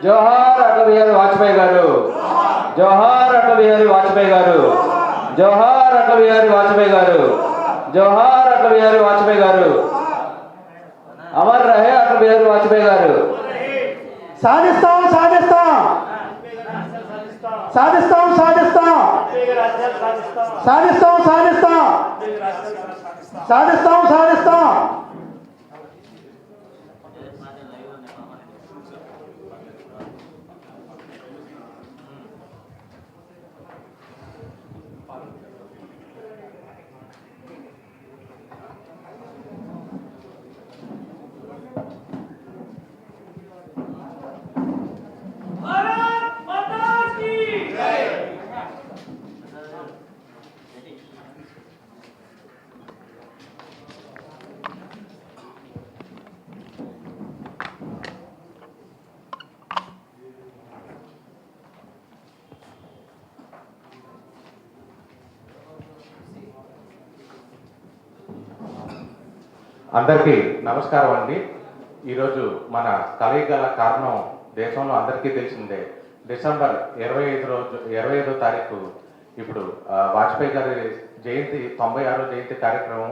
జోహార్ అటల్ బిహారీ వాజ్పేయి గారు, జోహార్ అటల్ బిహారీ వాజ్పేయి గారు, జోహార్ అటల్ బిహారీ వాజ్పేయి గారు, జోహార్ అటల్ బిహారీ వాజ్పేయి గారు, అమర్ రహే అటల్ బిహారీ వాజ్పేయి గారు. సాధిస్తాం సాధిస్తాం సాధిస్తాం సాధిస్తాం సాధిస్తాం సాధిస్తాం సాధిస్తాం సాధిస్తాం. అందరికీ నమస్కారం అండి. ఈరోజు మన కలయికల కారణం దేశంలో అందరికీ తెలిసిందే. డిసెంబర్ 25వ తారీఖు ఇప్పుడు వాజ్పేయి గారి జయంతి 96వ జయంతి కార్యక్రమం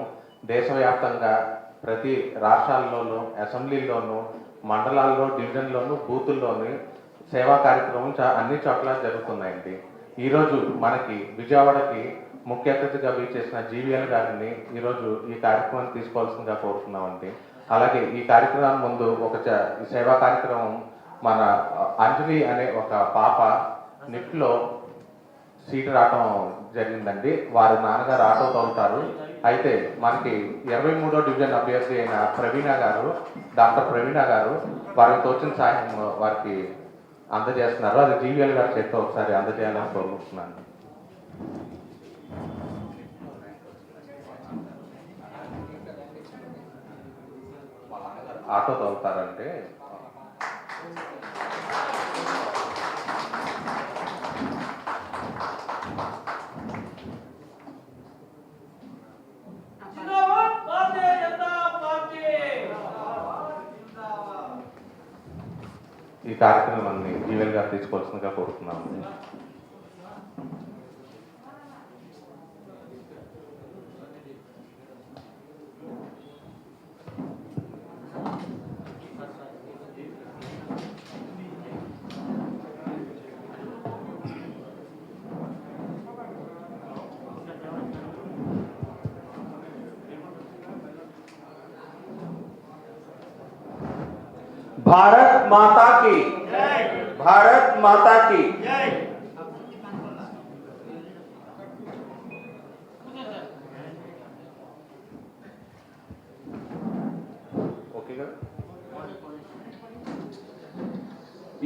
దేశవ్యాప్తంగా ప్రతి రాష్ట్రాల్లోనూ, అసెంబ్లీల్లోనూ, మండలాల్లో, డివిజన్లోనూ, బూతుల్లోనూ సేవా కార్యక్రమం అన్ని చోట్ల జరుగుతున్నాయండి. ఈరోజు మనకి విజయవాడకి ముఖ్య అతిథిగా చేసిన జీవీఎల్ గారిని ఈరోజు ఈ కార్యక్రమాన్ని తీసుకోవాల్సిందిగా కోరుతున్నామండి. అలాగే ఈ కార్యక్రమం ముందు ఒక సేవా కార్యక్రమం మన అంజలి అనే ఒక పాప నిఫ్ట్లో సీటు రావటం జరిగిందండి. వారి నాన్నగారు ఆటో తోలుతారు. అయితే మనకి 23వ డివిజన్ అభ్యర్థి అయిన ప్రవీణ గారు, డాక్టర్ ప్రవీణ గారు వారికి తోచిన సాయం వారికి అందజేస్తున్నారు. అది జీవీఎల్ గారి చేతితో ఒకసారి అందజేయాలని కోరుకుంటున్నాను. ఆటో తోలుతారంటే ఈ కార్యక్రమాన్ని జీవన్ గారు తీసుకోవాల్సిందిగా కోరుతున్నాము. भारत माता की जय, भारत माता की जय।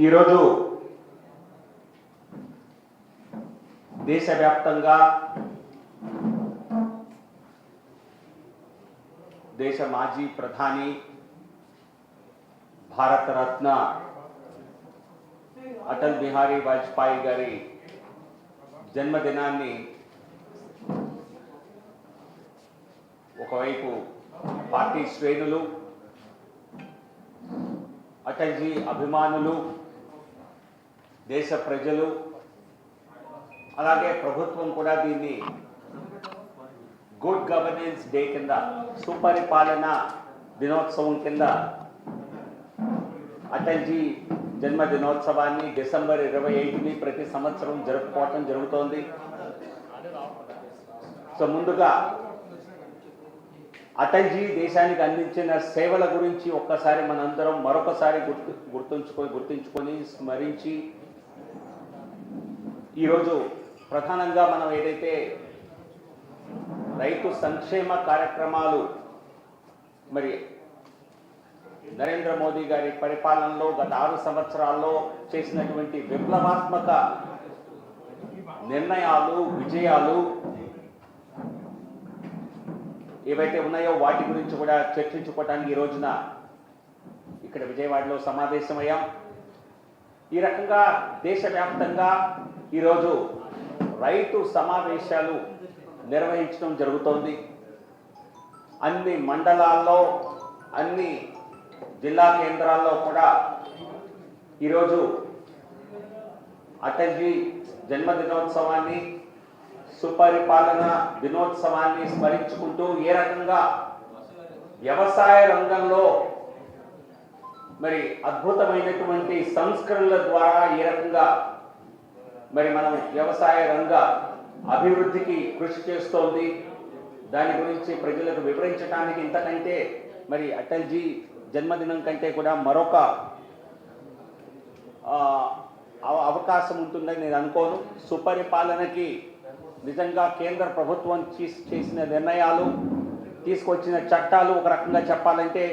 ఈరోజు దేశవ్యాప్తంగా దేశ మాజీ ప్రధాని భారత రత్న అటల్ బిహారీ వాజ్పేయి గారి జన్మదినాన్ని ఒకవైపు పార్టీ శ్రేణులు, అటల్జీ అభిమానులు, దేశ ప్రజలు, అలాగే ప్రభుత్వం కూడా దీన్ని గుడ్ గవర్నెన్స్ డే కింద, సుపరిపాలన దినోత్సవం కింద అటల్జీ జన్మదినోత్సవాన్ని డిసెంబర్ 25ని ప్రతి సంవత్సరం జరుపుకోవటం జరుగుతోంది. సో ముందుగా అటల్జీ దేశానికి అందించిన సేవల గురించి ఒక్కసారి మనందరం మరొకసారి గుర్తుంచుకొని స్మరించి ఈరోజు ప్రధానంగా మనం ఏదైతే రైతు సంక్షేమ కార్యక్రమాలు మరి నరేంద్ర మోదీ గారి పరిపాలనలో గత 6 సంవత్సరాల్లో చేసినటువంటి విప్లవాత్మక నిర్ణయాలు, విజయాలు ఏవైతే ఉన్నాయో వాటి గురించి కూడా చర్చించుకోవటానికి ఈ రోజున ఇక్కడ విజయవాడలో సమావేశమయ్యాం. ఈ రకంగా దేశవ్యాప్తంగా ఈరోజు రైతు సమావేశాలు నిర్వహించడం జరుగుతోంది. అన్ని మండలాల్లో, అన్ని జిల్లా కేంద్రాల్లో కూడా ఈరోజు అటల్జీ జన్మదినోత్సవాన్ని, సుపరిపాలన దినోత్సవాన్ని స్మరించుకుంటూ ఏ రకంగా వ్యవసాయ రంగంలో మరి అద్భుతమైనటువంటి సంస్కరణల ద్వారా ఏ రకంగా మరి మనం వ్యవసాయ రంగ అభివృద్ధికి కృషి చేస్తోంది, దాని గురించి ప్రజలకు వివరించడానికి ఇంతకంటే మరి అటల్జీ జన్మదినం కంటే కూడా మరొక అవకాశం ఉంటుందని నేను అనుకోను. సుపరిపాలనకి నిజంగా కేంద్ర ప్రభుత్వం చేసిన నిర్ణయాలు, తీసుకొచ్చిన చట్టాలు ఒక రకంగా చెప్పాలంటే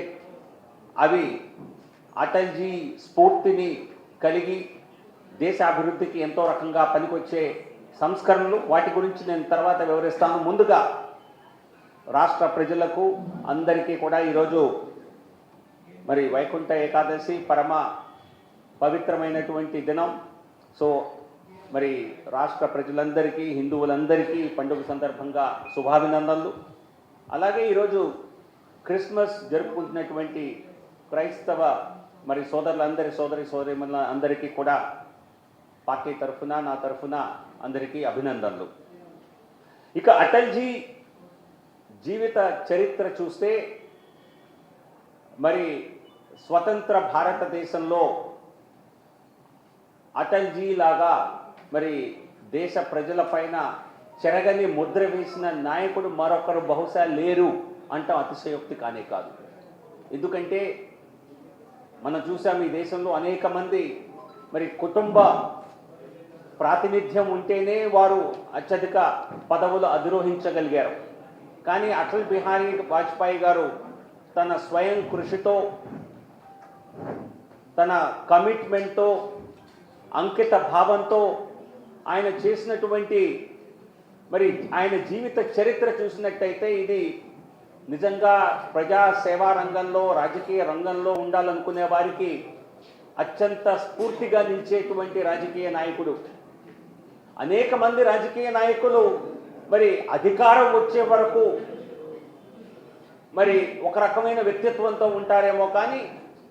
అవి అటల్జీ స్ఫూర్తిని కలిగి దేశ అభివృద్ధికి ఎంతో రకంగా పనికొచ్చే సంస్కరణలు. వాటి గురించి నేను తర్వాత వివరిస్తాను. ముందుగా రాష్ట్ర ప్రజలకు అందరికీ కూడా ఈరోజు మరి వైకుంఠ ఏకాదశి పరమ పవిత్రమైనటువంటి దినం. సో మరి రాష్ట్ర ప్రజలందరికీ, హిందువులందరికీ పండుగ సందర్భంగా శుభాభినందనలు. అలాగే ఈరోజు క్రిస్మస్ జరుపుకుంటున్నటువంటి క్రైస్తవ మరి సోదరులందరి సోదరిమణుల అందరికీ కూడా పార్టీ తరఫున, నా తరఫున అందరికీ అభినందనలు. ఇక అటల్జీ జీవిత చరిత్ర చూస్తే మరి స్వతంత్ర భారతదేశంలో అటల్జీ లాగా మరి దేశ ప్రజలపైన చెరగని ముద్ర వేసిన నాయకుడు మరొకరు బహుశా లేరు అంటాం అతిశయోక్తి కానే కాదు. ఎందుకంటే మనం చూసాం ఈ దేశంలో అనేక మంది మరి కుటుంబ ప్రాతినిధ్యం ఉంటేనే వారు అత్యధిక పదవులు అధిరోహించగలిగారు. కానీ అటల్ బిహారీ వాజ్పేయి గారు తన స్వయం కృషితో, తన కమిట్మెంట్తో, అంకిత భావంతో ఆయన చేసినటువంటి మరి ఆయన జీవిత చరిత్ర చూసినట్టయితే ఇది నిజంగా ప్రజా సేవా రంగంలో, రాజకీయ రంగంలో ఉండాలనుకునే వారికి అత్యంత స్ఫూర్తిగా నిలిచేటువంటి రాజకీయ నాయకుడు. అనేక మంది రాజకీయ నాయకులు మరి అధికారం వచ్చే వరకు మరి ఒక రకమైన వ్యక్తిత్వంతో ఉంటారేమో, కానీ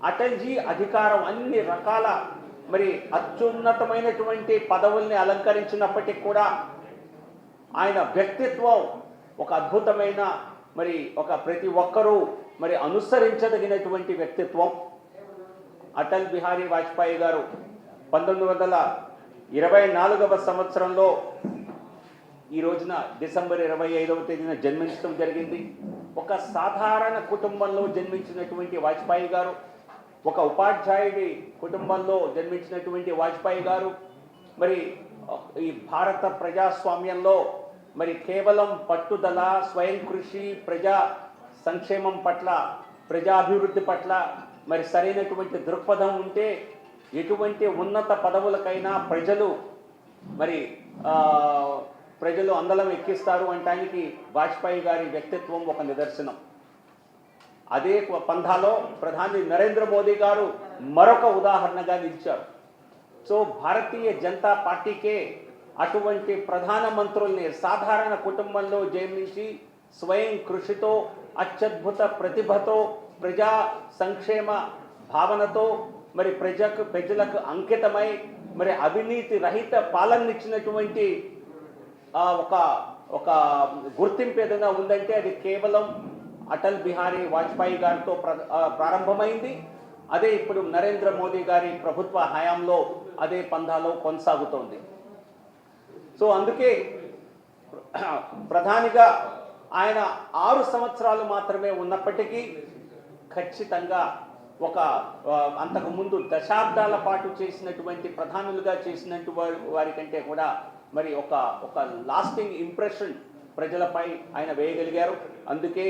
అటల్జీ అధికారం అన్ని రకాల మరి అత్యున్నతమైనటువంటి పదవుల్ని అలంకరించినప్పటికీ కూడా ఆయన వ్యక్తిత్వం ఒక అద్భుతమైన మరి ఒక ప్రతి ఒక్కరూ మరి అనుసరించదగినటువంటి వ్యక్తిత్వం. అటల్ బిహారీ వాజ్పేయి గారు 1924వ సంవత్సరంలో ఈ రోజున డిసెంబర్ 25వ తేదీన జన్మించడం జరిగింది. ఒక సాధారణ కుటుంబంలో జన్మించినటువంటి వాజ్పేయి గారు, ఒక ఉపాధ్యాయుడి కుటుంబంలో జన్మించినటువంటి వాజ్పేయి గారు మరి ఈ భారత ప్రజాస్వామ్యంలో మరి కేవలం పట్టుదల, స్వయం కృషి, ప్రజా సంక్షేమం పట్ల, ప్రజాభివృద్ధి పట్ల మరి సరైనటువంటి దృక్పథం ఉంటే ఎటువంటి ఉన్నత పదవులకైనా ప్రజలు అందలం ఎక్కిస్తారు అనడానికి వాజ్పేయి గారి వ్యక్తిత్వం ఒక నిదర్శనం. అదే పంథాలో ప్రధాని నరేంద్ర మోదీ గారు మరొక ఉదాహరణగా నిలిచారు. సో భారతీయ జనతా పార్టీకే అటువంటి ప్రధానమంత్రుల్ని సాధారణ కుటుంబంలో జన్మించి స్వయం కృషితో, అత్యద్భుత ప్రతిభతో, ప్రజా సంక్షేమ భావనతో మరి ప్రజలకు అంకితమై మరి అవినీతి రహిత పాలననిచ్చినటువంటి ఒక గుర్తింపు ఏదైనా ఉందంటే అది కేవలం అటల్ బిహారీ వాజ్పేయి గారితో ప్రారంభమైంది. అదే ఇప్పుడు నరేంద్ర మోదీ గారి ప్రభుత్వ హయాంలో అదే పంథాలో కొనసాగుతోంది. సో అందుకే ప్రధానిగా ఆయన 6 సంవత్సరాలు మాత్రమే ఉన్నప్పటికీ ఖచ్చితంగా ఒక అంతకుముందు దశాబ్దాల పాటు చేసినటువంటి ప్రధానులుగా చేసినట్టు వారి కంటే కూడా మరి ఒక లాస్టింగ్ ఇంప్రెషన్ ప్రజలపై ఆయన వేయగలిగారు. అందుకే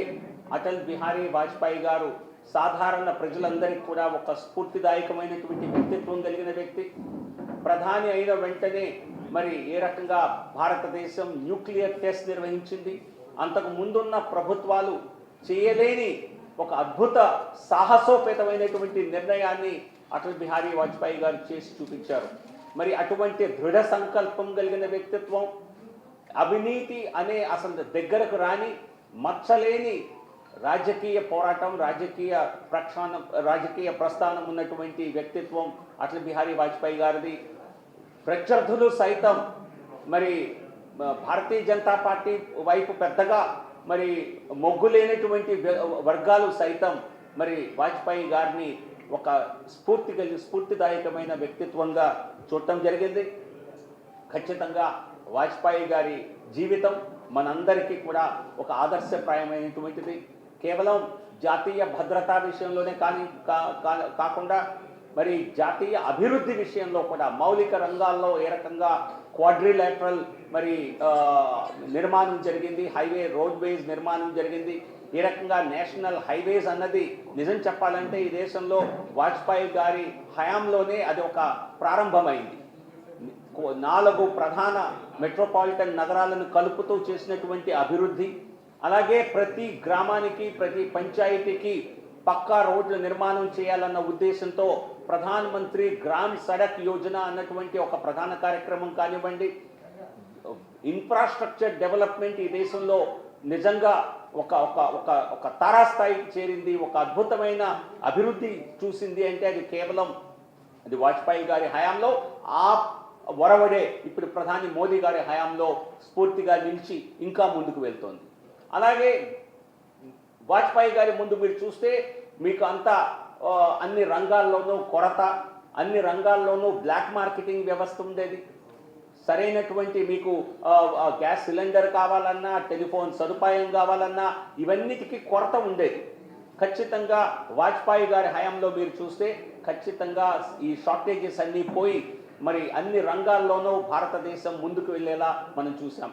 అటల్ బిహారీ వాజ్పేయి గారు సాధారణ ప్రజలందరికీ కూడా ఒక స్ఫూర్తిదాయకమైనటువంటి వ్యక్తిత్వం కలిగిన వ్యక్తి. ప్రధాని అయిన వెంటనే మరి ఏ రకంగా భారతదేశం న్యూక్లియర్ టెస్ట్ నిర్వహించింది, అంతకు ముందున్న ప్రభుత్వాలు చేయలేని ఒక అద్భుత సాహసోపేతమైనటువంటి నిర్ణయాన్ని అటల్ బిహారీ వాజ్పేయి గారు చేసి చూపించారు. మరి అటువంటి దృఢ సంకల్పం కలిగిన వ్యక్తిత్వం, అవినీతి అనే అసలు దగ్గరకు రాని మచ్చలేని రాజకీయ పోరాటం, రాజకీయ ప్రస్థానం ఉన్నటువంటి వ్యక్తిత్వం అటల్ బిహారీ వాజ్పేయి గారిది. ప్రత్యర్థులు సైతం మరి భారతీయ జనతా పార్టీ వైపు పెద్దగా మరి మొగ్గు లేనటువంటి వర్గాలు సైతం మరి వాజ్పేయి గారిని ఒక స్ఫూర్తిదాయకమైన వ్యక్తిత్వంగా చూడటం జరిగింది. ఖచ్చితంగా వాజ్పేయి గారి జీవితం మనందరికీ కూడా ఒక ఆదర్శప్రాయమైనటువంటిది. కేవలం జాతీయ భద్రతా విషయంలోనే కాకుండా మరి జాతీయ అభివృద్ధి విషయంలో కూడా మౌలిక రంగాల్లో ఏ రకంగా క్వాడ్రిలేటరల్ మరి నిర్మాణం జరిగింది, రోడ్వేస్ నిర్మాణం జరిగింది, ఏ రకంగా నేషనల్ హైవేస్ అన్నది నిజం చెప్పాలంటే ఈ దేశంలో వాజ్పేయి గారి హయాంలోనే అది ఒక ప్రారంభమైంది. 4 ప్రధాన మెట్రోపాలిటన్ నగరాలను కలుపుతూ చేసినటువంటి అభివృద్ధి, అలాగే ప్రతి గ్రామానికి ప్రతి పంచాయతీకి పక్కా రోడ్ల నిర్మాణం చేయాలన్న ఉద్దేశంతో ప్రధాన మంత్రి గ్రామ్ సడక్ యోజన అన్నటువంటి ఒక ప్రధాన కార్యక్రమం కానివ్వండి, ఇన్ఫ్రాస్ట్రక్చర్ డెవలప్మెంట్ ఈ దేశంలో నిజంగా ఒక ఒక ఒక ఒక తారాస్థాయికి చేరింది, ఒక అద్భుతమైన అభివృద్ధి చూసింది అంటే అది కేవలం అది వాజ్పేయి గారి హయాంలో. ఆ వరవడే ఇప్పుడు ప్రధాని మోదీ గారి హయాంలో స్ఫూర్తిగా నిలిచి ఇంకా ముందుకు వెళ్తోంది. అలాగే వాజ్పేయి గారి ముందు మీరు చూస్తే మీకు అంతా అన్ని రంగాల్లోనూ కొరత, అన్ని రంగాల్లోనూ బ్లాక్ మార్కెటింగ్ వ్యవస్థ ఉండేది. సరైనటువంటి మీకు గ్యాస్ సిలిండర్ కావాలన్నా, టెలిఫోన్ సదుపాయం కావాలన్నా ఇవన్నిటికీ కొరత ఉండేది. ఖచ్చితంగా వాజ్పేయి గారి హయాంలో మీరు చూస్తే ఖచ్చితంగా ఈ షార్టేజెస్ అన్నీ పోయి మరి అన్ని రంగాల్లోనూ భారతదేశం ముందుకు వెళ్ళేలా మనం చూసాం.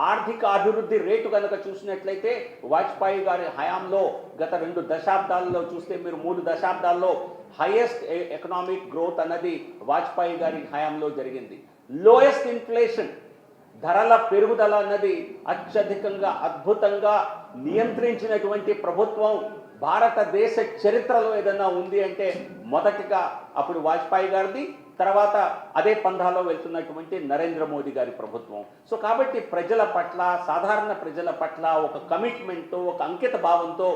ఆర్థిక అభివృద్ధి రేటు కనుక చూసినట్లయితే వాజ్పేయి గారి హయాంలో గత 2 దశాబ్దాల్లో చూస్తే మీరు 3 దశాబ్దాల్లో హైయెస్ట్ ఎకనామిక్ గ్రోత్ అన్నది వాజ్పేయి గారి హయాంలో జరిగింది. లోయెస్ట్ ఇన్ఫ్లేషన్, ధరల పెరుగుదల అన్నది అత్యధికంగా అద్భుతంగా నియంత్రించినటువంటి ప్రభుత్వం భారతదేశ చరిత్రలో ఏదన్నా ఉంది అంటే మొదటిగా అప్పుడు వాజ్పేయి గారిది, తర్వాత అదే పంధాలో వెళ్తున్నటువంటి నరేంద్ర మోదీ గారి ప్రభుత్వం. సో కాబట్టి ప్రజల పట్ల, సాధారణ ప్రజల పట్ల ఒక కమిట్మెంట్తో, ఒక అంకిత భావంతో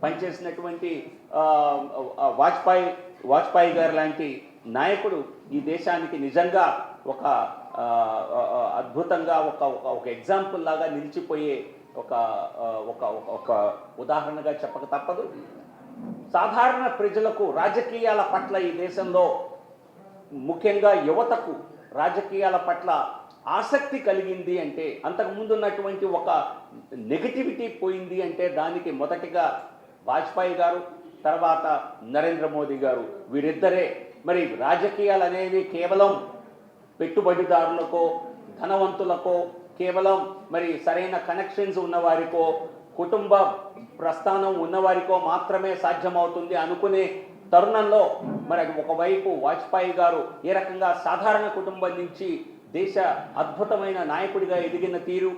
పనిచేసినటువంటి వాజ్పేయి గారు లాంటి నాయకుడు ఈ దేశానికి నిజంగా ఒక అద్భుతంగా ఒక ఎగ్జాంపుల్ లాగా నిలిచిపోయే ఒక ఉదాహరణగా చెప్పక తప్పదు. సాధారణ ప్రజలకు రాజకీయాల పట్ల ఈ దేశంలో ముఖ్యంగా యువతకు రాజకీయాల పట్ల ఆసక్తి కలిగింది అంటే, అంతకుముందు ఉన్నటువంటి ఒక నెగటివిటీ పోయింది అంటే దానికి మొదటిగా వాజ్పేయి గారు, తర్వాత నరేంద్ర మోదీ గారు, వీరిద్దరే. మరి రాజకీయాలు అనేవి కేవలం పెట్టుబడిదారులకో, ధనవంతులకో, కేవలం మరి సరైన కనెక్షన్స్ ఉన్నవారికో, కుటుంబ ప్రస్థానం ఉన్నవారికో మాత్రమే సాధ్యమవుతుంది అనుకునే తరుణంలో మరి ఒకవైపు వాజ్పేయి గారు ఏ రకంగా సాధారణ కుటుంబం నుంచి దేశ అద్భుతమైన నాయకుడిగా ఎదిగిన తీరు,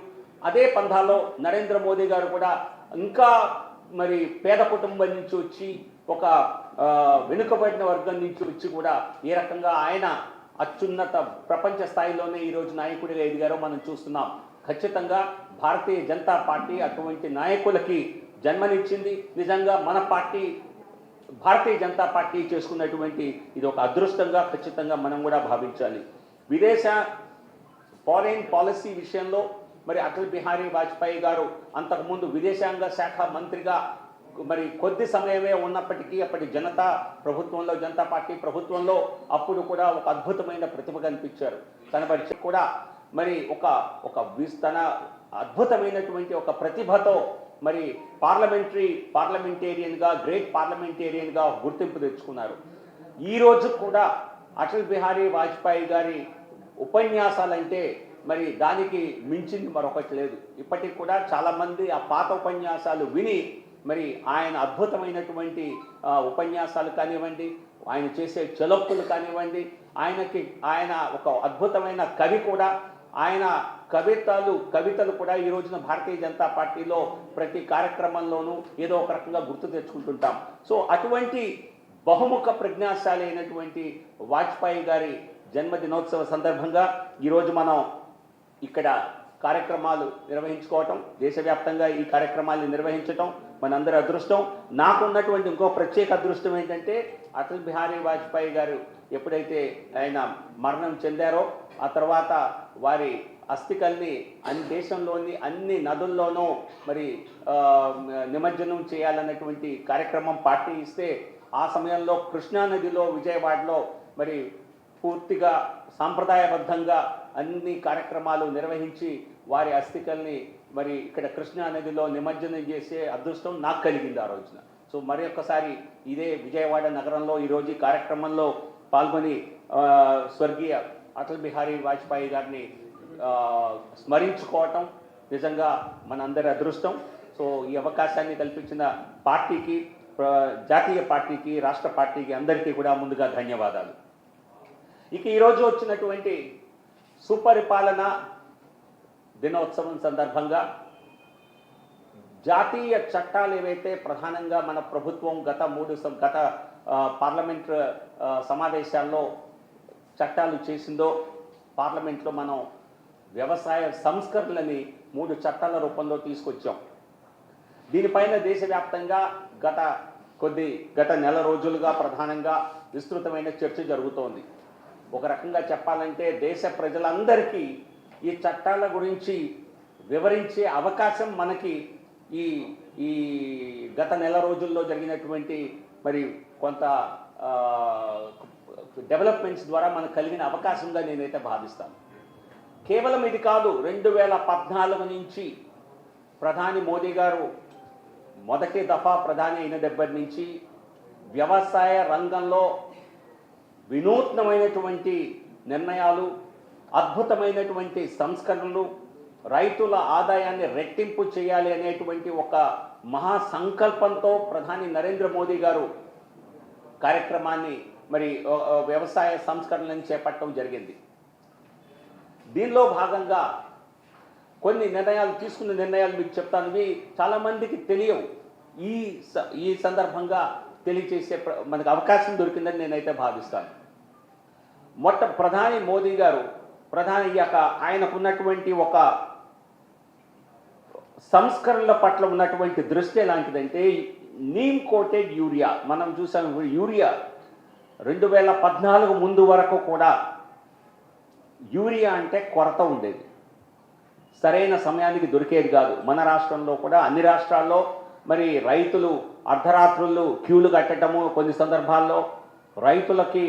అదే పంథాలో నరేంద్ర మోదీ గారు కూడా ఇంకా మరి పేద కుటుంబం నుంచి వచ్చి ఒక వెనుకబడిన వర్గం నుంచి వచ్చి కూడా ఏ రకంగా ఆయన అత్యున్నత ప్రపంచ స్థాయిలోనే ఈరోజు నాయకుడిగా ఎదిగారో మనం చూస్తున్నాం. ఖచ్చితంగా భారతీయ జనతా పార్టీ అటువంటి నాయకులకి జన్మనిచ్చింది. నిజంగా మన పార్టీ భారతీయ జనతా పార్టీ చేసుకున్నటువంటి ఇది ఒక అదృష్టంగా ఖచ్చితంగా మనం కూడా భావించాలి. ఫారెన్ పాలసీ విషయంలో మరి అటల్ బిహారీ వాజ్పేయి గారు అంతకుముందు విదేశాంగ శాఖ మంత్రిగా మరి కొద్ది సమయమే ఉన్నప్పటికీ అప్పటి జనతా పార్టీ ప్రభుత్వంలో అప్పుడు కూడా ఒక అద్భుతమైన ప్రతిభ కనిపించారు. కనబడి కూడా మరి ఒక తన అద్భుతమైనటువంటి ఒక ప్రతిభతో మరి పార్లమెంటేరియన్గా గ్రేట్ పార్లమెంటేరియన్గా గుర్తింపు తెచ్చుకున్నారు. ఈరోజు కూడా అటల్ బిహారీ వాజ్పేయి గారి ఉపన్యాసాలంటే మరి దానికి మించింది మరొకటి లేదు. ఇప్పటికి కూడా చాలామంది ఆ పాత ఉపన్యాసాలు విని మరి ఆయన అద్భుతమైనటువంటి ఉపన్యాసాలు కానివ్వండి, ఆయన చేసే చెలొప్పులు కానివ్వండి, ఆయన ఒక అద్భుతమైన కవి కూడా. ఆయన కవితలు కూడా ఈ రోజున భారతీయ జనతా పార్టీలో ప్రతి కార్యక్రమంలోనూ ఏదో ఒక రకంగా గుర్తు తెచ్చుకుంటుంటాం. సో అటువంటి బహుముఖ ప్రజ్ఞాశాలి అయినటువంటి వాజ్పేయి గారి జన్మదినోత్సవ సందర్భంగా ఈరోజు మనం ఇక్కడ కార్యక్రమాలు నిర్వహించుకోవటం, దేశవ్యాప్తంగా ఈ కార్యక్రమాలను నిర్వహించటం మనందరి అదృష్టం. నాకున్నటువంటి ఇంకో ప్రత్యేక అదృష్టం ఏంటంటే అటల్ బిహారీ వాజ్పేయి గారు ఎప్పుడైతే ఆయన మరణం చెందారో ఆ తర్వాత వారి అస్థికల్ని దేశంలోని అన్ని నదుల్లోనూ మరి నిమజ్జనం చేయాలన్నటువంటి కార్యక్రమం పార్టీ ఇస్తే ఆ సమయంలో కృష్ణానదిలో విజయవాడలో మరి పూర్తిగా సాంప్రదాయబద్ధంగా అన్ని కార్యక్రమాలు నిర్వహించి వారి అస్థికల్ని మరి ఇక్కడ కృష్ణానదిలో నిమజ్జనం చేసే అదృష్టం నాకు కలిగింది ఆ రోజున. సో మరి ఒక్కసారి ఇదే విజయవాడ నగరంలో ఈరోజు ఈ కార్యక్రమంలో పాల్గొని స్వర్గీయ అటల్ బిహారీ వాజ్పేయి గారిని స్మరించుకోవటం నిజంగా మనందరి అదృష్టం. సో ఈ అవకాశాన్ని కల్పించిన పార్టీకి, జాతీయ పార్టీకి, రాష్ట్ర పార్టీకి అందరికీ కూడా ముందుగా ధన్యవాదాలు. ఇక ఈరోజు వచ్చినటువంటి సుపరిపాలన దినోత్సవం సందర్భంగా జాతీయ చట్టాలు ఏవైతే ప్రధానంగా మన ప్రభుత్వం గత పార్లమెంట్ సమావేశాల్లో చట్టాలు చేసిందో, పార్లమెంట్లో మనం వ్యవసాయ సంస్కరణలని 3 చట్టాల రూపంలో తీసుకొచ్చాం. దీనిపైన దేశవ్యాప్తంగా గత నెల రోజులుగా ప్రధానంగా విస్తృతమైన చర్చ జరుగుతోంది. ఒక రకంగా చెప్పాలంటే దేశ ప్రజలందరికీ ఈ చట్టాల గురించి వివరించే అవకాశం మనకి ఈ గత నెల రోజుల్లో జరిగినటువంటి మరి కొంత డెవలప్మెంట్స్ ద్వారా మనకు కలిగిన అవకాశంగా నేనైతే భావిస్తాను. కేవలం ఇది కాదు, 2014 నుంచి ప్రధాని మోదీ గారు మొదటి దఫా ప్రధాని అయిన దగ్గర నుంచి వ్యవసాయ రంగంలో వినూత్నమైనటువంటి నిర్ణయాలు, అద్భుతమైనటువంటి సంస్కరణలు, రైతుల ఆదాయాన్ని రెట్టింపు చేయాలి అనేటువంటి ఒక మహా సంకల్పంతో ప్రధాని నరేంద్ర మోదీ గారు కార్యక్రమాన్ని మరి వ్యవసాయ సంస్కరణలను చేపట్టడం జరిగింది. దీనిలో భాగంగా కొన్ని తీసుకున్న నిర్ణయాలు మీకు చెప్తాను. ఇవి చాలామందికి తెలియవు. ఈ సందర్భంగా తెలియచేసే మనకు అవకాశం దొరికిందని నేనైతే భావిస్తాను. ప్రధాని మోదీ గారు ప్రధాని అయ్యాక ఆయనకున్నటువంటి ఒక సంస్కరణల పట్ల ఉన్నటువంటి దృష్టి ఎలాంటిదంటే నీమ్ కోటెడ్ యూరియా. మనం చూసాం యూరియా 2014 ముందు వరకు కూడా యూరియా అంటే కొరత ఉండేది, సరైన సమయానికి దొరికేది కాదు. మన రాష్ట్రంలో కూడా అన్ని రాష్ట్రాల్లో మరి రైతులు అర్ధరాత్రులు క్యూలు కట్టడము, కొన్ని సందర్భాల్లో రైతులకి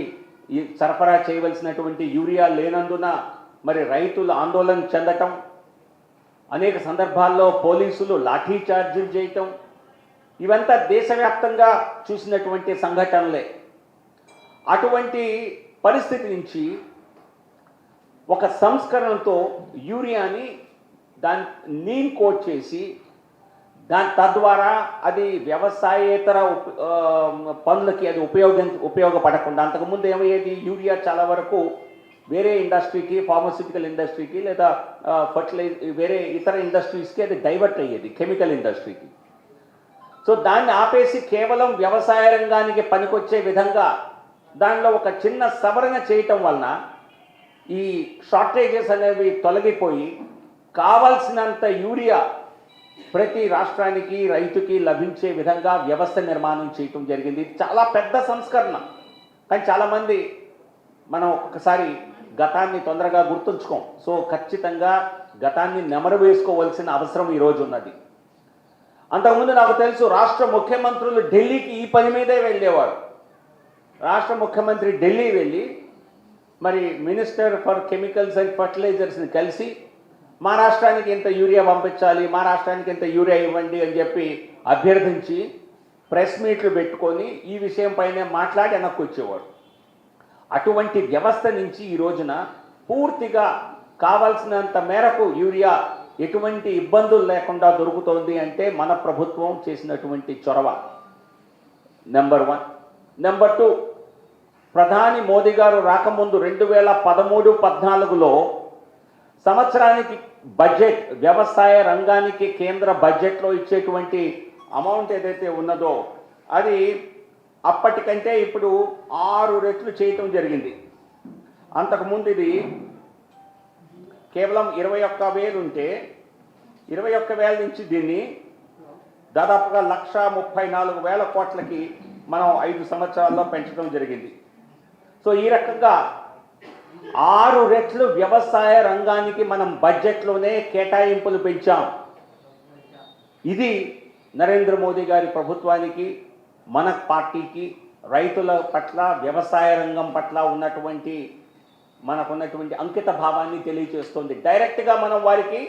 సరఫరా చేయవలసినటువంటి యూరియా లేనందున మరి రైతులు ఆందోళన చెందటం, అనేక సందర్భాల్లో పోలీసులు లాఠీ చార్జీలు చేయటం, ఇవంతా దేశవ్యాప్తంగా చూసినటువంటి సంఘటనలే. అటువంటి పరిస్థితి నుంచి ఒక సంస్కరణతో యూరియాని నీమ్ కోట్ చేసి తద్వారా అది వ్యవసాయేతర పనులకి అది ఉపయోగపడకుండా, అంతకుముందు ఏమయ్యేది, యూరియా చాలా వరకు వేరే ఇండస్ట్రీకి, ఫార్మస్యూటికల్ ఇండస్ట్రీకి లేదా వేరే ఇతర ఇండస్ట్రీస్కి అది డైవర్ట్ అయ్యేది, కెమికల్ ఇండస్ట్రీకి. సో దాన్ని ఆపేసి కేవలం వ్యవసాయ రంగానికి పనికొచ్చే విధంగా దానిలో ఒక చిన్న సవరణ చేయటం వలన ఈ షార్టేజెస్ అనేవి తొలగిపోయి కావలసినంత యూరియా ప్రతి రాష్ట్రానికి, రైతుకి లభించే విధంగా వ్యవస్థ నిర్మాణం చేయటం జరిగింది. చాలా పెద్ద సంస్కరణ. కానీ చాలామంది మనం ఒక్కొక్కసారి గతాన్ని తొందరగా గుర్తుంచుకోం. సో ఖచ్చితంగా గతాన్ని నెమరు వేసుకోవాల్సిన అవసరం ఈరోజు ఉన్నది. అంతకుముందు నాకు తెలుసు రాష్ట్ర ముఖ్యమంత్రులు ఢిల్లీకి ఈ పని మీదే వెళ్ళేవారు. రాష్ట్ర ముఖ్యమంత్రి ఢిల్లీ వెళ్ళి మరి మినిస్టర్ ఫర్ కెమికల్స్ అండ్ ఫర్టిలైజర్స్ని కలిసి మా రాష్ట్రానికి ఎంత యూరియా పంపించాలి, మా రాష్ట్రానికి ఎంత యూరియా ఇవ్వండి అని చెప్పి అభ్యర్థించి ప్రెస్ మీట్లు పెట్టుకొని ఈ విషయం పైనే మాట్లాడి వెనక్కి వచ్చేవాడు. అటువంటి వ్యవస్థ నుంచి ఈ రోజున పూర్తిగా కావాల్సినంత మేరకు యూరియా ఎటువంటి ఇబ్బందులు లేకుండా దొరుకుతోంది అంటే మన ప్రభుత్వం చేసినటువంటి చొరవ నెంబర్ 1. నెంబర్ 2, ప్రధాని మోదీ గారు రాకముందు 2013-14లో సంవత్సరానికి బడ్జెట్ వ్యవసాయ రంగానికి కేంద్ర బడ్జెట్లో ఇచ్చేటువంటి అమౌంట్ ఏదైతే ఉన్నదో అది అప్పటికంటే ఇప్పుడు 6 రెట్లు చేయటం జరిగింది. అంతకుముందు ఇది కేవలం 21,000 ఉంటే 21,000 నుంచి దీన్ని దాదాపుగా 1,34,000 కోట్లకి మనం 5 సంవత్సరాల్లో పెంచడం జరిగింది. సో ఈ రకంగా 6 రెట్లు వ్యవసాయ రంగానికి మనం బడ్జెట్లోనే కేటాయింపులు పెంచాం. ఇది నరేంద్ర మోదీ గారి ప్రభుత్వానికి, మన పార్టీకి, రైతుల పట్ల, వ్యవసాయ రంగం పట్ల మనకున్నటువంటి అంకిత భావాన్ని తెలియజేస్తుంది. డైరెక్ట్గా మనం వారికి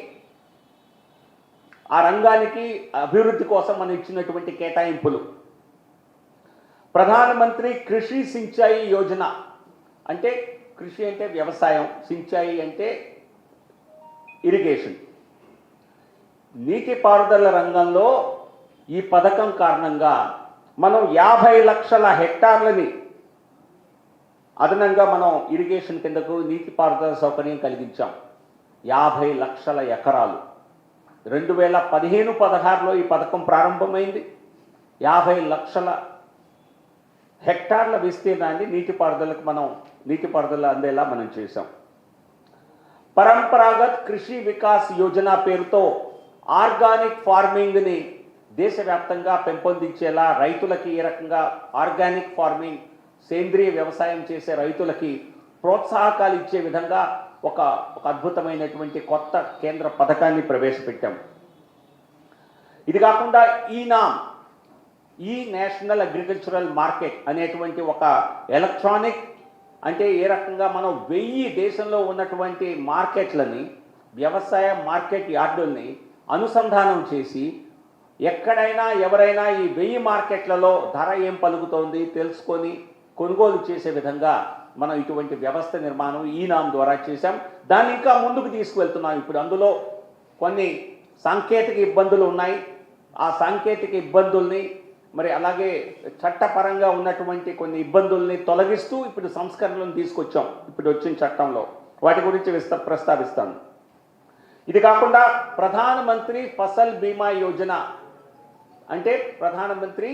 ఆ రంగానికి అభివృద్ధి కోసం మనం ఇచ్చినటువంటి కేటాయింపులు. ప్రధానమంత్రి కృషి సించాయి యోజన అంటే కృషి అంటే వ్యవసాయం, సించాయి అంటే ఇరిగేషన్, నీటిపారుదల రంగంలో ఈ పథకం కారణంగా మనం 50 లక్షల హెక్టార్లని అదనంగా మనం ఇరిగేషన్ కిందకు నీటిపారుదల సౌకర్యం కలిగించాం. 50 లక్షల ఎకరాలు 2015-16లో ఈ పథకం ప్రారంభమైంది. 50 లక్షల హెక్టార్ల విస్తీర్ణాన్ని నీటిపారుదల అందేలా మనం చేశాం. పరంపరాగత్ కృషి వికాస్ యోజన పేరుతో ఆర్గానిక్ ఫార్మింగ్ని దేశవ్యాప్తంగా పెంపొందించేలా రైతులకి ఈ రకంగా ఆర్గానిక్ ఫార్మింగ్, సేంద్రియ వ్యవసాయం చేసే రైతులకి ప్రోత్సాహకాలు ఇచ్చే విధంగా ఒక అద్భుతమైనటువంటి కొత్త కేంద్ర పథకాన్ని ప్రవేశపెట్టాం. ఇది కాకుండా ఈ నేషనల్ అగ్రికల్చరల్ మార్కెట్ అనేటువంటి ఒక ఎలక్ట్రానిక్, అంటే ఏ రకంగా మనం 1000 దేశంలో ఉన్నటువంటి మార్కెట్లని, వ్యవసాయ మార్కెట్ యార్డుల్ని అనుసంధానం చేసి ఎక్కడైనా ఎవరైనా ఈ 1000 మార్కెట్లలో ధర ఏం పలుకుతోంది తెలుసుకొని కొనుగోలు చేసే విధంగా మనం ఇటువంటి వ్యవస్థ నిర్మాణం ద్వారా చేశాం. దాన్ని ఇంకా ముందుకు తీసుకువెళ్తున్నాం. ఇప్పుడు అందులో కొన్ని సాంకేతిక ఇబ్బందులు ఉన్నాయి. ఆ సాంకేతిక ఇబ్బందుల్ని మరి అలాగే చట్టపరంగా ఉన్నటువంటి కొన్ని ఇబ్బందుల్ని తొలగిస్తూ ఇప్పుడు సంస్కరణలను తీసుకొచ్చాం. ఇప్పుడు వచ్చిన చట్టంలో వాటి గురించి ప్రస్తావిస్తాను. ఇది కాకుండా ప్రధానమంత్రి ఫసల్ బీమా యోజన అంటే ప్రధానమంత్రి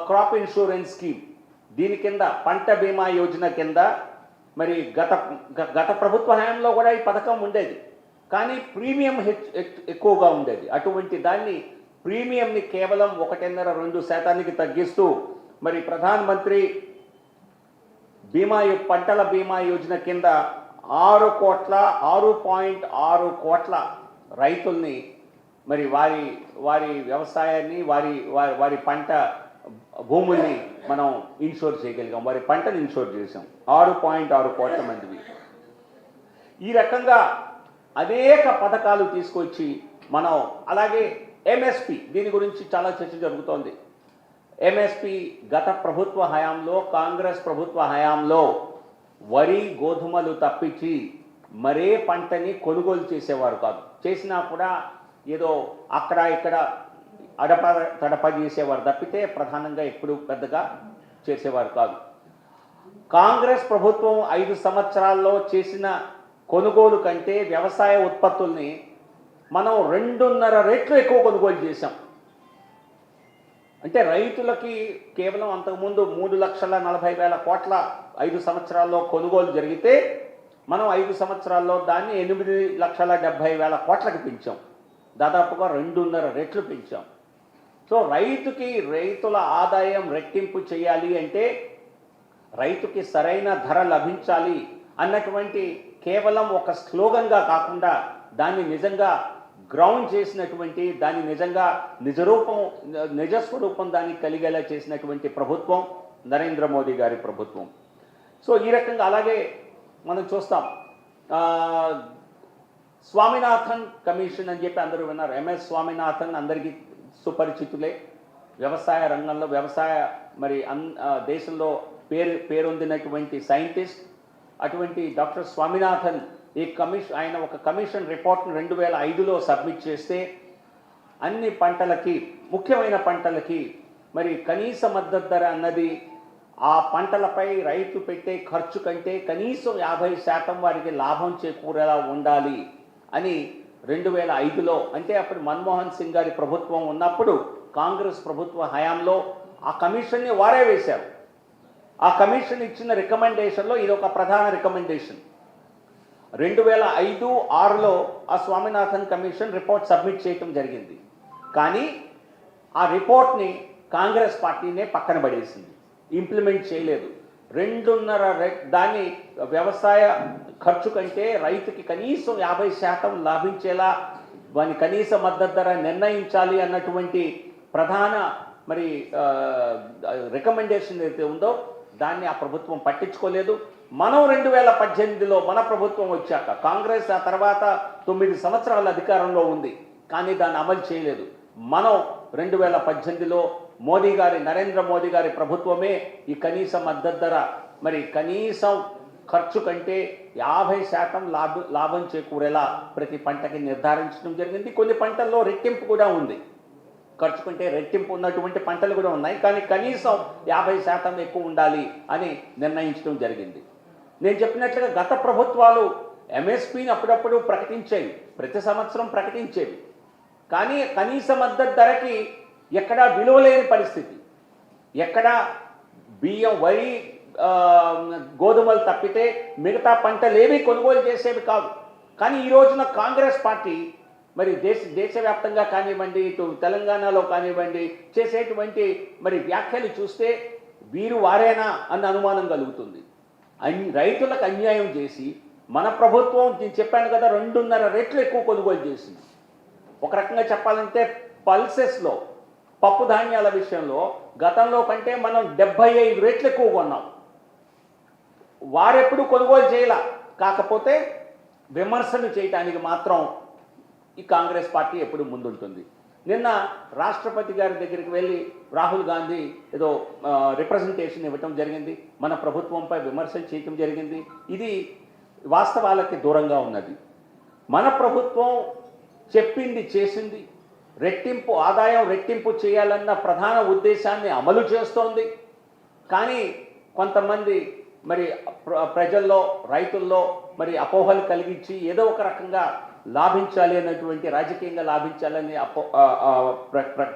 క్రాప్ ఇన్సూరెన్స్ స్కీమ్, దీని కింద పంట బీమా యోజన కింద మరి గత ప్రభుత్వ హయాంలో కూడా ఈ పథకం ఉండేది, కానీ ప్రీమియం ఎక్కువగా ఉండేది. అటువంటి దాన్ని ప్రీమియంని కేవలం 1.5-2% తగ్గిస్తూ మరి ప్రధానమంత్రి పంటల బీమా యోజన కింద 6.6 కోట్ల రైతుల్ని మరి వారి వ్యవసాయాన్ని, వారి పంట భూముల్ని మనం ఇన్షూర్ చేయగలిగాం. వారి పంటను ఇన్షూర్ చేసాం 6.6 కోట్ల మందివి. ఈ రకంగా అనేక పథకాలు తీసుకొచ్చి మనం అలాగే ఎంఎస్పి, దీని గురించి చాలా చర్చ జరుగుతోంది. ఎంఎస్పి గత ప్రభుత్వ హయాంలో, కాంగ్రెస్ ప్రభుత్వ హయాంలో వరి, గోధుమలు తప్పించి మరే పంటని కొనుగోలు చేసేవారు కాదు. చేసినా కూడా ఏదో అక్కడ ఇక్కడ తడప చేసేవారు తప్పితే ప్రధానంగా ఎప్పుడు పెద్దగా చేసేవారు కాదు. కాంగ్రెస్ ప్రభుత్వం 5 సంవత్సరాల్లో చేసిన కొనుగోలు కంటే వ్యవసాయ ఉత్పత్తుల్ని మనం 2.5 రెట్లు ఎక్కువ కొనుగోలు చేశాం. అంటే రైతులకి కేవలం అంతకుముందు 3,40,000 కోట్ల 5 సంవత్సరాల్లో కొనుగోలు జరిగితే మనం 5 సంవత్సరాల్లో దాన్ని 8,70,000 కోట్లకి పెంచాం. దాదాపుగా 2.5 రెట్లు పెంచాం. సో రైతుల ఆదాయం రెట్టింపు చేయాలి అంటే రైతుకి సరైన ధర లభించాలి అన్నటువంటి కేవలం ఒక స్లోగన్గా కాకుండా దాన్ని నిజంగా గ్రౌండ్ చేసినటువంటి, దాన్ని నిజంగా నిజస్వరూపం దానికి కలిగేలా చేసినటువంటి ప్రభుత్వం నరేంద్ర మోదీ గారి ప్రభుత్వం. సో ఈ రకంగా అలాగే మనం చూస్తాం. ఆ, స్వామినాథన్ కమిషన్ అని చెప్పి అందరూ విన్నారు. ఎంఎస్ స్వామినాథన్ అందరికీ సుపరిచితులే. వ్యవసాయ రంగంలో మరి దేశంలో పేరొందినటువంటి సైంటిస్ట్. అటువంటి డాక్టర్ స్వామినాథన్ ఆయన ఒక కమిషన్ రిపోర్ట్ను 2005లో సబ్మిట్ చేస్తే అన్ని పంటలకి, ముఖ్యమైన పంటలకి మరి కనీస మద్దతు ధర అన్నది ఆ పంటలపై రైతు పెట్టే ఖర్చు కంటే కనీసం 50% వారికి లాభం చేకూరేలా ఉండాలి అని 2005లో, అంటే అప్పుడు మన్మోహన్ సింగ్ గారి ప్రభుత్వం ఉన్నప్పుడు కాంగ్రెస్ ప్రభుత్వ హయాంలో ఆ కమిషన్ని వారే వేశారు. ఆ కమిషన్ ఇచ్చిన రికమెండేషన్లో ఇది ఒక ప్రధాన రికమెండేషన్. 2005-6లో ఆ స్వామినాథన్ కమిషన్ రిపోర్ట్ సబ్మిట్ చేయటం జరిగింది. కానీ ఆ రిపోర్ట్ని కాంగ్రెస్ పార్టీనే పక్కన పడేసింది, ఇంప్లిమెంట్ చేయలేదు. 2.5 దాన్ని వ్యవసాయ ఖర్చు కంటే రైతుకి కనీసం 50% లాభించేలా వాని కనీస మద్దతు ధర నిర్ణయించాలి అన్నటువంటి ప్రధాన మరి రికమెండేషన్ ఏదైతే ఉందో దాన్ని ఆ ప్రభుత్వం పట్టించుకోలేదు. మనం 2018లో మన ప్రభుత్వం వచ్చాక, కాంగ్రెస్ ఆ తర్వాత 9 సంవత్సరాల అధికారంలో ఉంది కానీ దాన్ని అమలు చేయలేదు. మనం 2018లో నరేంద్ర మోదీ గారి ప్రభుత్వమే ఈ కనీస మద్దతు ధర మరి కనీసం ఖర్చు కంటే 50% లాభం చేకూరేలా ప్రతి పంటకి నిర్ధారించడం జరిగింది. కొన్ని పంటల్లో రెట్టింపు కూడా ఉంది, ఖర్చు కంటే రెట్టింపు ఉన్నటువంటి పంటలు కూడా ఉన్నాయి, కానీ కనీసం 50% ఎక్కువ ఉండాలి అని నిర్ణయించడం జరిగింది. నేను చెప్పినట్లుగా గత ప్రభుత్వాలు ఎంఎస్పీని అప్పుడప్పుడు ప్రకటించేవి, ప్రతి సంవత్సరం ప్రకటించేవి, కానీ కనీస మద్దతు ధరకి ఎక్కడా విలువ లేని పరిస్థితి. ఎక్కడా బియ్యం, వరి, గోధుమలు తప్పితే మిగతా పంటలేవి కొనుగోలు చేసేవి కాదు. కానీ ఈ రోజున కాంగ్రెస్ పార్టీ మరి దేశవ్యాప్తంగా కానివ్వండి, ఇటు తెలంగాణలో కానివ్వండి చేసేటువంటి మరి వ్యాఖ్యలు చూస్తే వీరు వారేనా అన్న అనుమానం కలుగుతుంది. రైతులకు అన్యాయం చేసి మన ప్రభుత్వం, నేను చెప్పాను కదా, 2.5 రెట్లు ఎక్కువ కొనుగోలు చేసింది. ఒక రకంగా చెప్పాలంటే పల్సెస్లో, పప్పు ధాన్యాల విషయంలో గతంలో కంటే మనం 75 రెట్లు ఎక్కువ కొన్నాం. వారెప్పుడు కొనుగోలు చేయాల, కాకపోతే విమర్శలు చేయటానికి మాత్రం ఈ కాంగ్రెస్ పార్టీ ఎప్పుడు ముందుంటుంది. నిన్న రాష్ట్రపతి గారి దగ్గరికి వెళ్ళి రాహుల్ గాంధీ ఏదో రిప్రజెంటేషన్ ఇవ్వటం జరిగింది, మన ప్రభుత్వంపై విమర్శలు చేయటం జరిగింది. ఇది వాస్తవాలకి దూరంగా ఉన్నది. మన ప్రభుత్వం చెప్పింది చేసింది, ఆదాయం రెట్టింపు చేయాలన్న ప్రధాన ఉద్దేశాన్ని అమలు చేస్తోంది. కానీ కొంతమంది మరి ప్రజల్లో, రైతుల్లో మరి అపోహలు కలిగించి ఏదో ఒక రకంగా లాభించాలి అన్నటువంటి, రాజకీయంగా లాభించాలని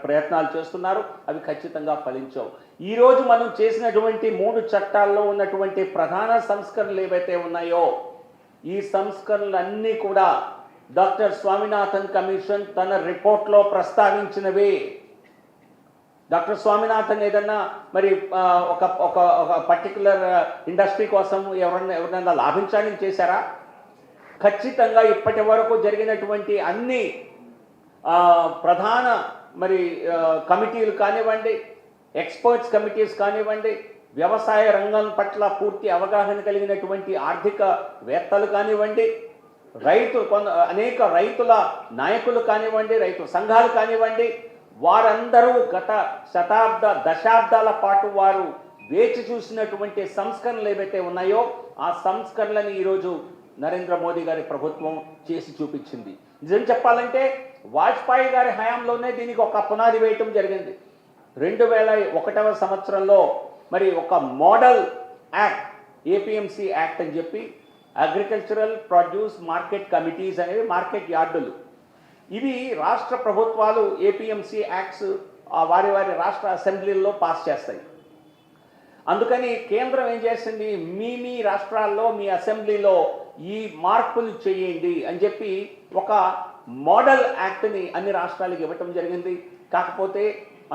ప్రయత్నాలు చేస్తున్నారు. అవి ఖచ్చితంగా ఫలించవు. ఈరోజు మనం చేసినటువంటి 3 చట్టాల్లో ఉన్నటువంటి ప్రధాన సంస్కరణలు ఏవైతే ఉన్నాయో ఈ సంస్కరణలన్నీ కూడా డాక్టర్ స్వామినాథన్ కమిషన్ తన రిపోర్ట్లో ప్రస్తావించినవే. డాక్టర్ స్వామినాథన్ ఏదన్నా మరి ఒక పర్టికులర్ ఇండస్ట్రీ కోసం ఎవరైనా లాభించాలని చేశారా? ఖచ్చితంగా ఇప్పటి వరకు జరిగినటువంటి అన్ని ప్రధాన మరి కమిటీలు కానివ్వండి, ఎక్స్పర్ట్స్ కమిటీస్ కానివ్వండి, వ్యవసాయ రంగం పట్ల పూర్తి అవగాహన కలిగినటువంటి ఆర్థికవేత్తలు కానివ్వండి, అనేక రైతుల నాయకులు కానివ్వండి, రైతు సంఘాలు కానివ్వండి, వారందరూ గత దశాబ్దాల పాటు వారు వేచి చూసినటువంటి సంస్కరణలు ఏవైతే ఉన్నాయో ఆ సంస్కరణలని ఈరోజు నరేంద్ర మోదీ గారి ప్రభుత్వం చేసి చూపించింది. నిజం చెప్పాలంటే వాజ్పేయి గారి హయాంలోనే దీనికి ఒక పునాది వేయటం జరిగింది. 2001వ సంవత్సరంలో మరి ఒక మోడల్ యాక్ట్, ఏపీఎంసీ యాక్ట్ అని చెప్పి, అగ్రికల్చరల్ ప్రొడ్యూస్ మార్కెట్ కమిటీస్ అనేవి మార్కెట్ యార్డులు. ఇవి రాష్ట్ర ప్రభుత్వాలు ఏపీఎంసీ యాక్ట్స్ వారి రాష్ట్ర అసెంబ్లీల్లో పాస్ చేస్తాయి. అందుకని కేంద్రం ఏం చేసింది, మీ రాష్ట్రాల్లో మీ అసెంబ్లీలో ఈ మార్పులు చేయండి అని చెప్పి ఒక మోడల్ యాక్ట్ని అన్ని రాష్ట్రాలకు ఇవ్వటం జరిగింది. కాకపోతే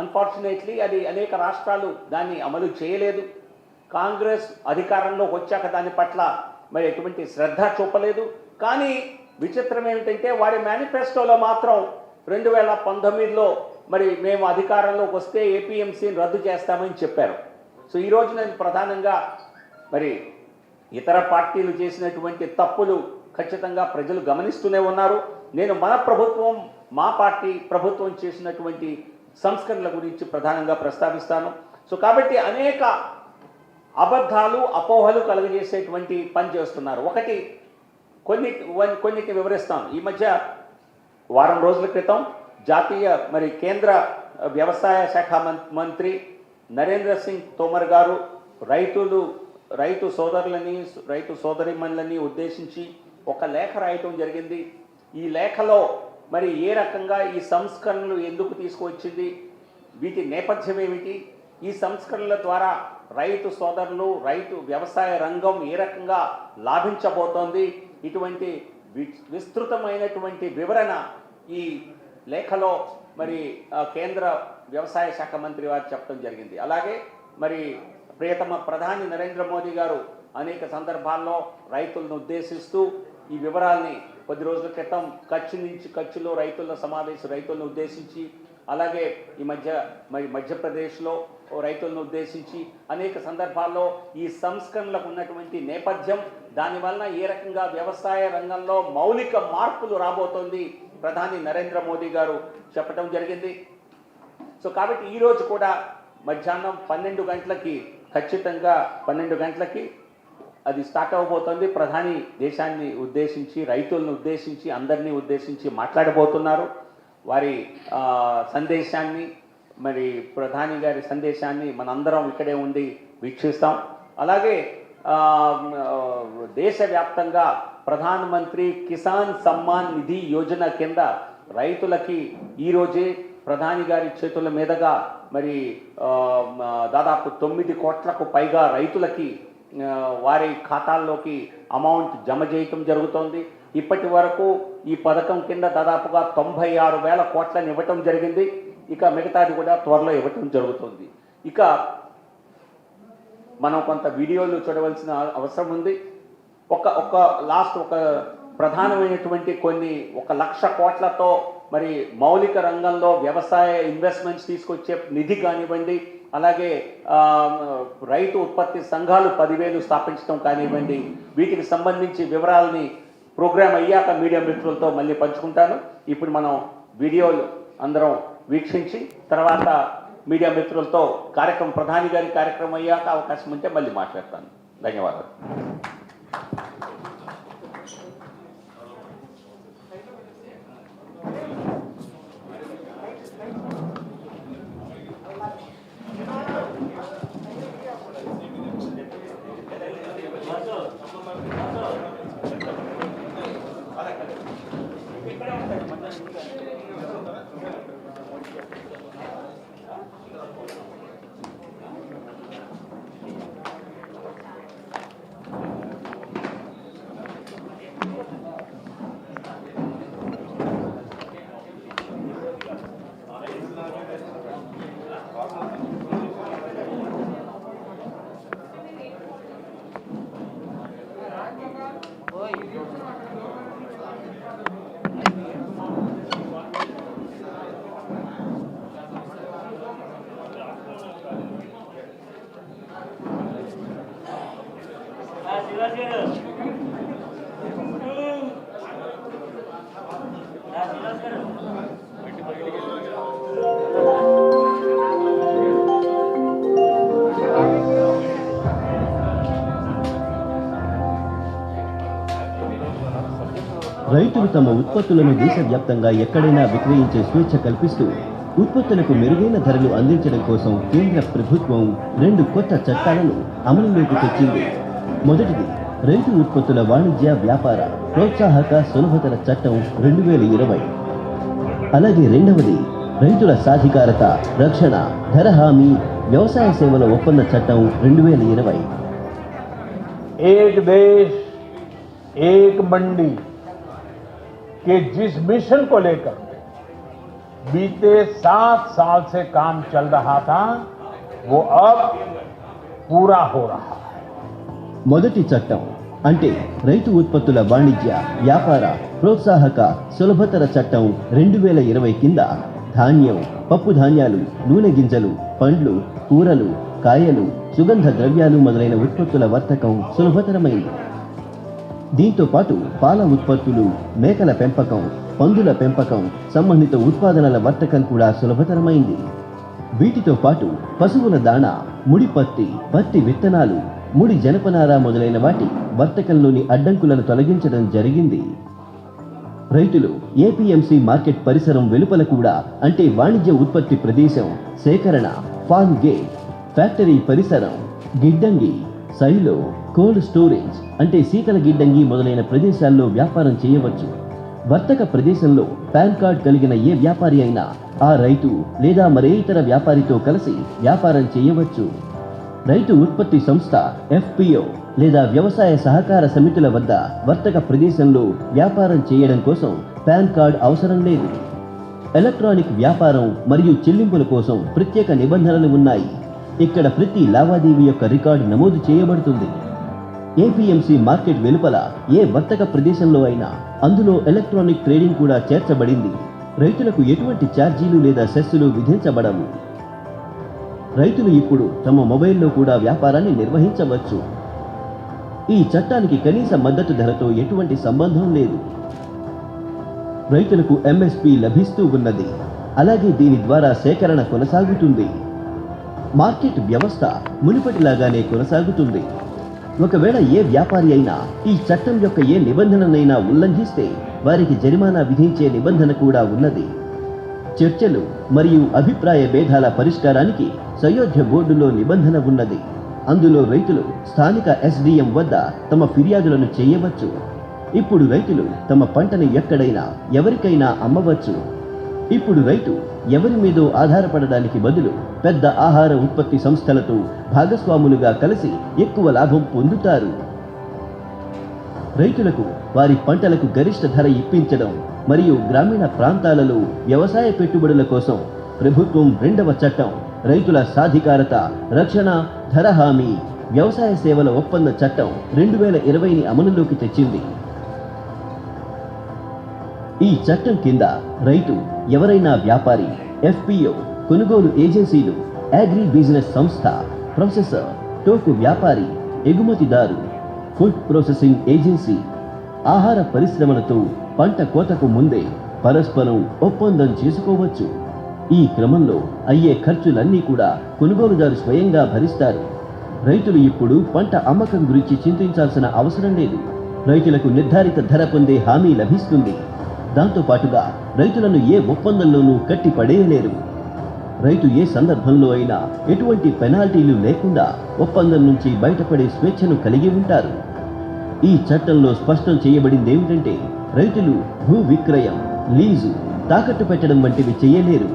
అన్ఫార్చునేట్లీ అది అనేక రాష్ట్రాలు దాన్ని అమలు చేయలేదు. కాంగ్రెస్ అధికారంలోకి వచ్చాక దాని పట్ల మరి ఎటువంటి శ్రద్ధ చూపలేదు. కానీ విచిత్రం ఏమిటంటే వారి మేనిఫెస్టోలో మాత్రం 2019లో మరి మేము అధికారంలోకి వస్తే ఏపీఎంసీని రద్దు చేస్తామని చెప్పారు. సో ఈరోజు నేను ప్రధానంగా మరి ఇతర పార్టీలు చేసినటువంటి తప్పులు ఖచ్చితంగా ప్రజలు గమనిస్తూనే ఉన్నారు. నేను మన ప్రభుత్వం, మా పార్టీ ప్రభుత్వం చేసినటువంటి సంస్కరణల గురించి ప్రధానంగా ప్రస్తావిస్తాను. సో కాబట్టి అనేక అబద్ధాలు, అపోహలు కలుగజేసేటువంటి పని చేస్తున్నారు. ఒకటి కొన్నిటిని వివరిస్తాను. ఈ మధ్య వారం రోజుల క్రితం కేంద్ర వ్యవసాయ శాఖ మంత్రి నరేంద్ర సింగ్ తోమర్ గారు రైతు సోదరులని, రైతు సోదరిమణులని ఉద్దేశించి ఒక లేఖ రాయటం జరిగింది. ఈ లేఖలో మరి ఏ రకంగా ఈ సంస్కరణలు ఎందుకు తీసుకువచ్చింది, వీటి నేపథ్యం ఏమిటి, ఈ సంస్కరణల ద్వారా రైతు సోదరులు, రైతు వ్యవసాయ రంగం ఏ రకంగా లాభించబోతోంది, ఇటువంటి విస్తృతమైనటువంటి వివరణ ఈ లేఖలో మరి కేంద్ర వ్యవసాయ శాఖ మంత్రి వారు చెప్పడం జరిగింది. అలాగే మరి ప్రియతమ ప్రధాని నరేంద్ర మోదీ గారు అనేక సందర్భాల్లో రైతులను ఉద్దేశిస్తూ ఈ వివరాల్ని కొద్ది రోజుల క్రితం కచ్చులో రైతులను ఉద్దేశించి, అలాగే ఈ మధ్యప్రదేశ్లో రైతులను ఉద్దేశించి అనేక సందర్భాల్లో ఈ సంస్కరణలకు ఉన్నటువంటి నేపథ్యం, దానివల్ల ఏ రకంగా వ్యవసాయ రంగంలో మౌలిక మార్పులు రాబోతోంది ప్రధాని నరేంద్ర మోదీ గారు చెప్పడం జరిగింది. సో కాబట్టి ఈరోజు కూడా మధ్యాహ్నం 12 గంటలకి, ఖచ్చితంగా 12 గంటలకి అది స్టార్ట్ అవ్వబోతోంది. ప్రధాని దేశాన్ని ఉద్దేశించి, రైతులను ఉద్దేశించి, అందరినీ ఉద్దేశించి మాట్లాడబోతున్నారు. వారి సందేశాన్ని, మరి ప్రధాని గారి సందేశాన్ని మనందరం ఇక్కడే ఉండి వీక్షిస్తాం. అలాగే దేశవ్యాప్తంగా ప్రధానమంత్రి కిసాన్ సమ్మాన్ నిధి యోజన కింద రైతులకి ఈరోజే ప్రధాని గారి చేతుల మీదుగా మరి దాదాపు 9 కోట్లకు పైగా రైతులకి వారి ఖాతాల్లోకి అమౌంట్ జమ చేయటం జరుగుతోంది. ఇప్పటి వరకు ఈ పథకం కింద దాదాపుగా 96,000 కోట్లను ఇవ్వటం జరిగింది. ఇక మిగతాది కూడా త్వరలో ఇవ్వటం జరుగుతుంది. ఇక మనం కొంత వీడియోలు చూడవలసిన అవసరం ఉంది. ఒక ప్రధానమైనటువంటి 1,00,000 కోట్లతో మరి మౌలిక రంగంలో వ్యవసాయ ఇన్వెస్ట్మెంట్స్ తీసుకొచ్చే నిధి కానివ్వండి, అలాగే రైతు ఉత్పత్తి సంఘాలు 10,000 స్థాపించడం కానివ్వండి, వీటికి సంబంధించి వివరాలని ప్రోగ్రాం అయ్యాక మీడియా మిత్రులతో మళ్ళీ పంచుకుంటాను. ఇప్పుడు మనం వీడియోలు అందరం వీక్షించి తర్వాత మీడియా మిత్రులతో ప్రధాని గారి కార్యక్రమం అయ్యాక అవకాశం ఉంటే మళ్ళీ మాట్లాడతాను. ధన్యవాదాలు. రైతులు తమ ఉత్పత్తులను దేశవ్యాప్తంగా ఎక్కడైనా విక్రయించే స్వేచ్ఛ కల్పిస్తూ ఉత్పత్తులకు మెరుగైన ధరలు అందించడం కోసం కేంద్ర ప్రభుత్వం 2 కొత్త చట్టాలను అమలులోకి తెచ్చింది. మొదటిది రైతు ఉత్పత్తుల వాణిజ్య వ్యాపార ప్రోత్సాహక సులభతర చట్టం 2020. అలాగే రెండవది రైతుల సాధికారత రక్షణ ధర హామీ వ్యవసాయ సేవల ఒప్పంద చట్టం 2020. एक देश एक मंडी के जिस मिशन को लेकर बीते 7 साल से काम चल रहा था वो अब पूरा हो रहा है. మొదటి చట్టం అంటే రైతు ఉత్పత్తుల వాణిజ్య వ్యాపార ప్రోత్సాహక సులభతర చట్టం 2020 కింద ధాన్యం, పప్పు ధాన్యాలు, నూనె గింజలు, పండ్లు, కూరలు, కాయలు, సుగంధ ద్రవ్యాలు మొదలైన ఉత్పత్తుల వర్తకం సులభతరమైంది. దీంతో పాటు పాల ఉత్పత్తులు, మేకల పెంపకం, పందుల పెంపకం, సంబంధిత ఉత్పాదనల వర్తకం కూడా సులభతరమైంది. వీటితో పాటు పశువుల దాణా, ముడి పత్తి, పత్తి విత్తనాలు, ముడి జనపనార మొదలైన వాటి వర్తకంలోని అడ్డంకులను తొలగించడం జరిగింది. రైతులు ఏపీఎంసీ మార్కెట్ పరిసరం వెలుపల కూడా అంటే వాణిజ్య ఉత్పత్తి ప్రదేశం, సేకరణ, ఫార్మ్ గేట్, ఫ్యాక్టరీ పరిసరం, గిడ్డంగి, సైలో, కోల్డ్ స్టోరేజ్ అంటే శీతల గిడ్డంగి మొదలైన ప్రదేశాల్లో వ్యాపారం చేయవచ్చు. వర్తక ప్రదేశంలో పాన్ కార్డ్ కలిగిన ఏ వ్యాపారి అయినా ఆ రైతు లేదా మరే ఇతర వ్యాపారితో కలిసి వ్యాపారం చేయవచ్చు. రైతు ఉత్పత్తి సంస్థ, ఎఫ్పిఓ లేదా వ్యవసాయ సహకార సమితుల వద్ద వర్తక ప్రదేశంలో వ్యాపారం చేయడం కోసం పాన్ కార్డ్ అవసరం లేదు. ఎలక్ట్రానిక్ వ్యాపారం మరియు చెల్లింపుల కోసం ప్రత్యేక నిబంధనలు ఉన్నాయి. ఇక్కడ ప్రతి లావాదేవీ యొక్క రికార్డు నమోదు చేయబడుతుంది. ఏపీఎంసీ మార్కెట్ వెలుపల ఏ వర్తక ప్రదేశంలో అయినా అందులో ఎలక్ట్రానిక్ ట్రేడింగ్ కూడా చేర్చబడింది. రైతులకు ఎటువంటి ఛార్జీలు లేదా సెస్సులు విధించబడవు. రైతులు ఇప్పుడు తమ మొబైల్లో కూడా వ్యాపారాన్ని నిర్వహించవచ్చు. ఈ చట్టానికి కనీస మద్దతు ధరతో ఎటువంటి సంబంధం లేదు. రైతులకు ఎంఎస్పి లభిస్తూ ఉన్నది. అలాగే దీని ద్వారా సేకరణ కొనసాగుతుంది. మార్కెట్ వ్యవస్థ మునుపటిలాగానే కొనసాగుతుంది. ఒకవేళ ఏ వ్యాపారి అయినా ఈ చట్టం యొక్క ఏ నిబంధననైనా ఉల్లంఘిస్తే వారికి జరిమానా విధించే నిబంధన కూడా ఉన్నది. చర్చలు మరియు అభిప్రాయ భేదాల పరిష్కారానికి సయోధ్య బోర్డులో నిబంధన ఉన్నది. అందులో రైతులు స్థానిక ఎస్డిఎం వద్ద తమ ఫిర్యాదులను చేయవచ్చు. ఇప్పుడు రైతులు తమ పంటను ఎక్కడైనా ఎవరికైనా అమ్మవచ్చు. ఇప్పుడు రైతు ఎవరి మీదో ఆధారపడడానికి బదులు పెద్ద ఆహార ఉత్పత్తి సంస్థలతో భాగస్వాములుగా కలిసి ఎక్కువ లాభం పొందుతారు. రైతులకు వారి పంటలకు గరిష్ట ధర ఇప్పించడం మరియు గ్రామీణ ప్రాంతాలలో వ్యవసాయ పెట్టుబడుల కోసం ప్రభుత్వం 2వ చట్టం రైతుల సాధికారత, రక్షణ, ధర హామీ, వ్యవసాయ సేవల ఒప్పంద చట్టం 2020ని అమలులోకి తెచ్చింది. ఈ చట్టం కింద రైతు ఎవరైనా వ్యాపారి, ఎఫ్పిఓ, కొనుగోలు ఏజెన్సీలు, అగ్రి బిజినెస్ సంస్థ, ప్రొసెసర్, టోకు వ్యాపారి, ఎగుమతిదారు, ఫుడ్ ప్రాసెసింగ్ ఏజెన్సీ, ఆహార పరిశ్రమలతో పంట కోతకు ముందే పరస్పరం ఒప్పందం చేసుకోవచ్చు. ఈ క్రమంలో అయ్యే ఖర్చులన్నీ కూడా కొనుగోలుదారు స్వయంగా భరిస్తారు. రైతులు ఇప్పుడు పంట అమ్మకం గురించి చింతించాల్సిన అవసరం లేదు. రైతులకు నిర్ధారిత ధర పొందే హామీ లభిస్తుంది. దాంతో పాటుగా రైతులను ఏ ఒప్పందంలోనూ కట్టి పడేయలేరు. రైతు ఏ సందర్భంలో అయినా ఎటువంటి పెనాల్టీలు లేకుండా ఒప్పందం నుంచి బయటపడే స్వేచ్ఛను కలిగి ఉంటారు. ఈ చట్టంలో స్పష్టం చేయబడింది ఏమిటంటే రైతులు భూ విక్రయం, లీజు, తాకట్టు పెట్టడం వంటివి చేయలేరు.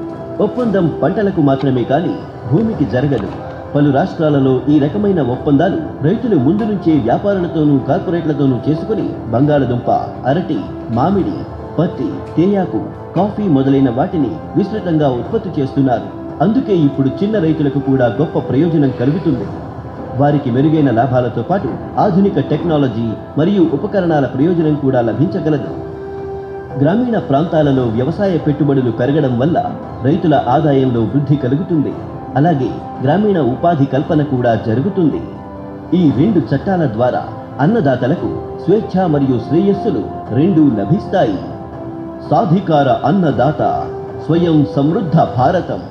ఒప్పందం పంటలకు మాత్రమే కానీ భూమికి జరగదు. పలు రాష్ట్రాలలో ఈ రకమైన ఒప్పందాలు రైతులు ముందు నుంచే వ్యాపారులతోనూ కార్పొరేట్లతోనూ చేసుకుని బంగాళదుంప, అరటి, మామిడి, పత్తి, తేయాకు, కాఫీ మొదలైన వాటిని విస్తృతంగా ఉత్పత్తి చేస్తున్నారు. అందుకే ఇప్పుడు చిన్న రైతులకు కూడా గొప్ప ప్రయోజనం కలుగుతుంది. వారికి మెరుగైన లాభాలతో పాటు ఆధునిక టెక్నాలజీ మరియు ఉపకరణాల ప్రయోజనం కూడా లభించగలదు. గ్రామీణ ప్రాంతాలలో వ్యవసాయ పెట్టుబడులు పెరగడం వల్ల రైతుల ఆదాయంలో వృద్ధి కలుగుతుంది. అలాగే గ్రామీణ ఉపాధి కల్పన కూడా జరుగుతుంది. ఈ 2 చట్టాల ద్వారా అన్నదాతలకు స్వేచ్ఛ మరియు శ్రేయస్సులు 2 లభిస్తాయి. సాధికార అన్నదాత, స్వయం సమృద్ధ భారతం.